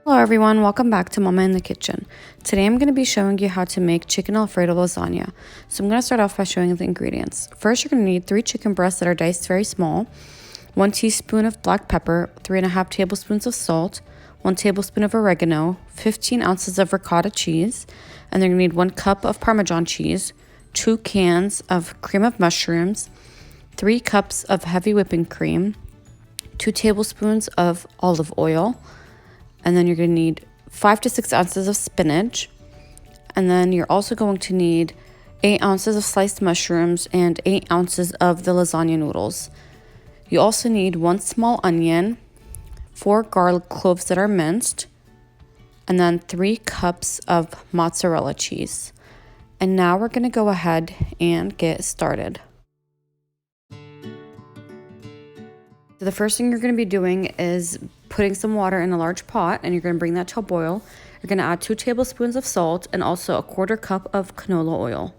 Hello everyone, welcome back to Mama in the Kitchen. Today I'm going to be showing you how to make chicken Alfredo lasagna. So I'm going to start off by showing you the ingredients. First, you're going to need 3 chicken breasts that are diced very small, 1 teaspoon of black pepper, 3.5 tablespoons of salt, 1 tablespoon of oregano, 15 ounces of ricotta cheese, and then you're going to need 1 cup of Parmesan cheese, 2 cans of cream of mushrooms, 3 cups of heavy whipping cream, 2 tablespoons of olive oil, and then you're going to need 5 to 6 ounces of spinach. And then you're also going to need 8 ounces of sliced mushrooms and 8 ounces of the lasagna noodles. You also need 1 small onion, 4 garlic cloves that are minced, and then 3 cups of mozzarella cheese. And now we're going to go ahead and get started. So the first thing you're going to be doing is putting some water in a large pot, and you're going to bring that to a boil. You're going to add 2 tablespoons of salt and also a 1/4 cup of canola oil.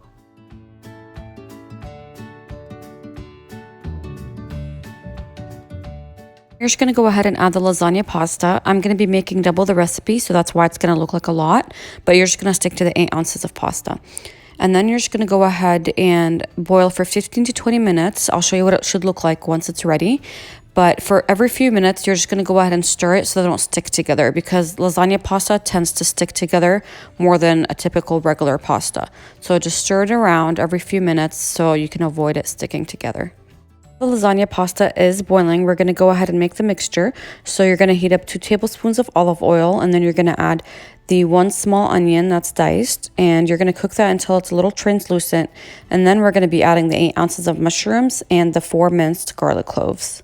You're just going to go ahead and add the lasagna pasta. I'm going to be making double the recipe, so that's why it's going to look like a lot, but you're just going to stick to the 8 ounces of pasta. And then you're just going to go ahead and boil for 15 to 20 minutes. I'll show you what it should look like once it's ready. But for every few minutes, you're just going to go ahead and stir it so they don't stick together, because lasagna pasta tends to stick together more than a typical regular pasta. So just stir it around every few minutes so you can avoid it sticking together. The lasagna pasta is boiling. We're going to go ahead and make the mixture. So you're going to heat up 2 tablespoons of olive oil, and then you're going to add the 1 small onion that's diced, and you're going to cook that until it's a little translucent. And then we're going to be adding the 8 ounces of mushrooms and the 4 minced garlic cloves.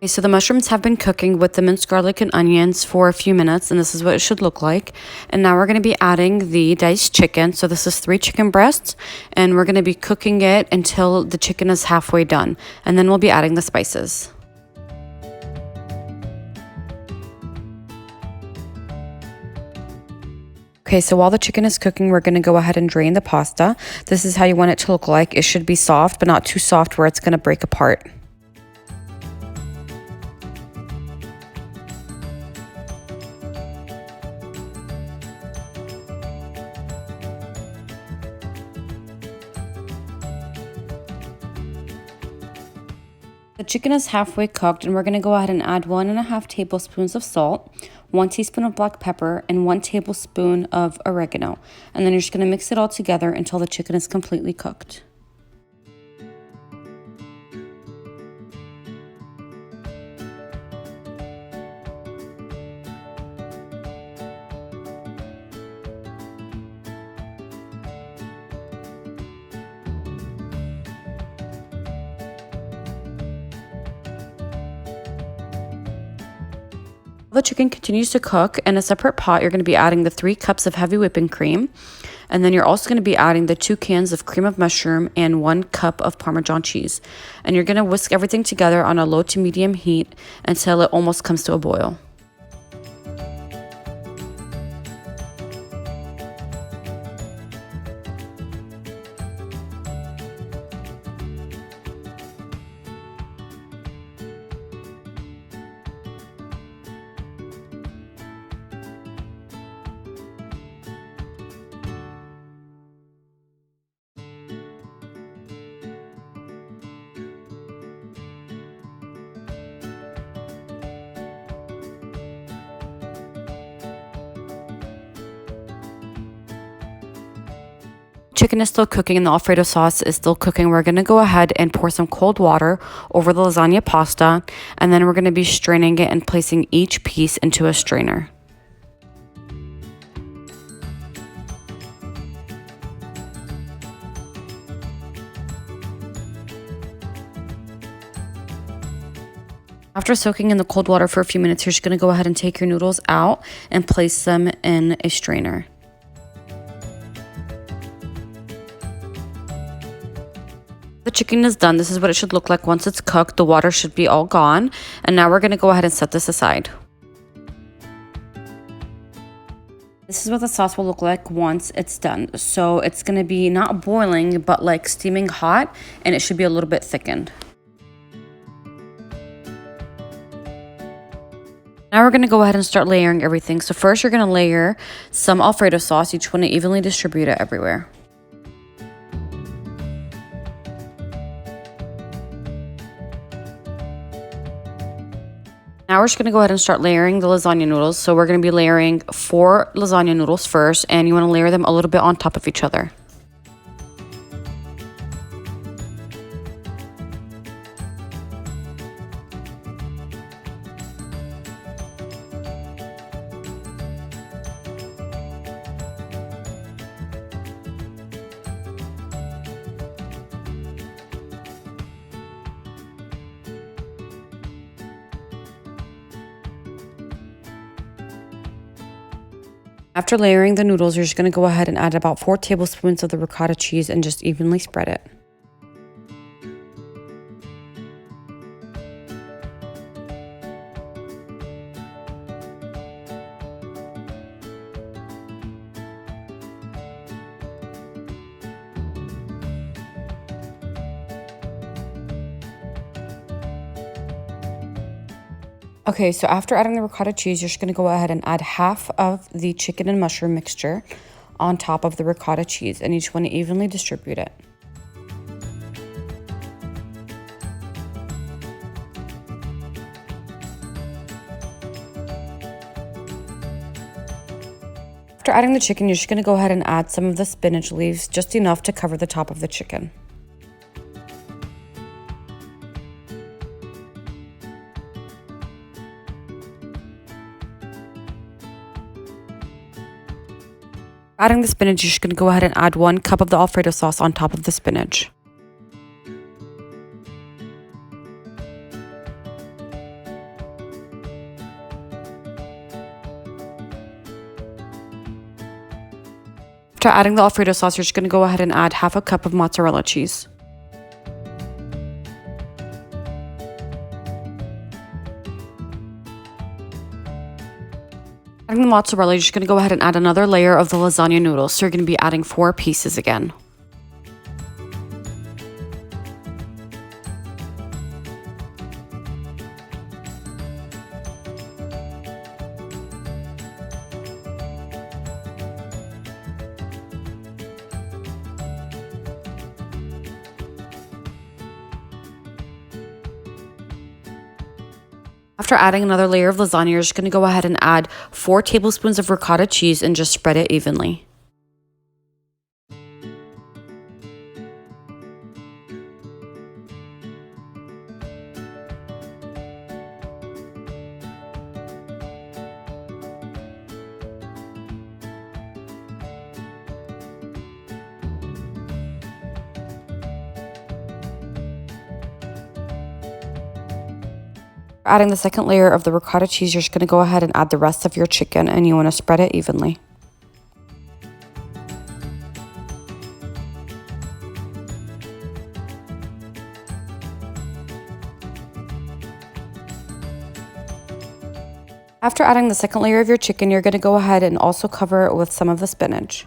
Okay, so the mushrooms have been cooking with the minced garlic and onions for a few minutes, and this is what it should look like. And now we're going to be adding the diced chicken. So this is 3 chicken breasts, and we're going to be cooking it until the chicken is halfway done. And then we'll be adding the spices. Okay, so while the chicken is cooking, we're going to go ahead and drain the pasta. This is how you want it to look like. It should be soft, but not too soft where it's going to break apart. The chicken is halfway cooked, and we're going to go ahead and add 1.5 tablespoons of salt, 1 teaspoon of black pepper, and 1 tablespoon of oregano. And then you're just going to mix it all together until the chicken is completely cooked. The chicken continues to cook. In a separate pot, you're going to be adding the 3 cups of heavy whipping cream, and then you're also going to be adding the 2 cans of cream of mushroom and 1 cup of Parmesan cheese. And you're going to whisk everything together on a low to medium heat until it almost comes to a boil. Chicken is still cooking and the Alfredo sauce is still cooking. We're going to go ahead and pour some cold water over the lasagna pasta, and then we're going to be straining it and placing each piece into a strainer. After soaking in the cold water for a few minutes, you're just going to go ahead and take your noodles out and place them in a strainer. The chicken is done. This is what it should look like once it's cooked. The water should be all gone. And now we're going to go ahead and set this aside. This is what the sauce will look like once it's done. So it's going to be not boiling, but like steaming hot, and it should be a little bit thickened. Now we're going to go ahead and start layering everything. So first you're going to layer some Alfredo sauce. You just want to evenly distribute it everywhere. Now we're just going to go ahead and start layering the lasagna noodles. So we're going to be layering 4 lasagna noodles first, and you want to layer them a little bit on top of each other. After layering the noodles, you're just going to go ahead and add about 4 tablespoons of the ricotta cheese and just evenly spread it. Okay, so after adding the ricotta cheese, you're just going to go ahead and add half of the chicken and mushroom mixture on top of the ricotta cheese, and you just want to evenly distribute it. After adding the chicken, you're just going to go ahead and add some of the spinach leaves, just enough to cover the top of the chicken. Adding the spinach, you're just going to go ahead and add 1 cup of the Alfredo sauce on top of the spinach. After adding the Alfredo sauce, you're just going to go ahead and add half a cup of mozzarella cheese. Adding the mozzarella, you're just going to go ahead and add another layer of the lasagna noodles. So you're going to be adding 4 pieces again. After adding another layer of lasagna, you're just going to go ahead and add 4 tablespoons of ricotta cheese and just spread it evenly. Adding the second layer of the ricotta cheese, you're just going to go ahead and add the rest of your chicken, and you want to spread it evenly. After adding the second layer of your chicken, you're going to go ahead and also cover it with some of the spinach.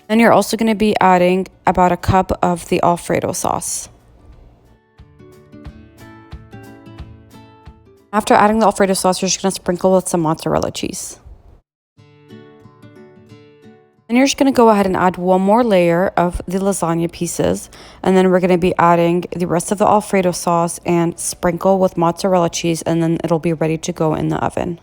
Then you're also going to be adding about a cup of the Alfredo sauce. After adding the Alfredo sauce, you're just going to sprinkle with some mozzarella cheese. Then you're just going to go ahead and add 1 more layer of the lasagna pieces. And then we're going to be adding the rest of the Alfredo sauce and sprinkle with mozzarella cheese, and then it'll be ready to go in the oven.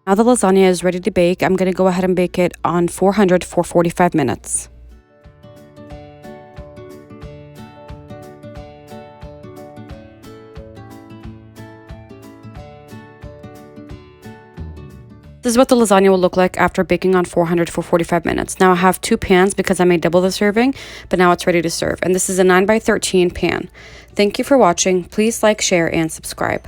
Now the lasagna is ready to bake. I'm going to go ahead and bake it on 400 for 45 minutes. This is what the lasagna will look like after baking on 400 for 45 minutes. Now I have 2 pans because I made double the serving, but now it's ready to serve. And this is a 9 by 13 pan. Thank you for watching. Please like, share, and subscribe.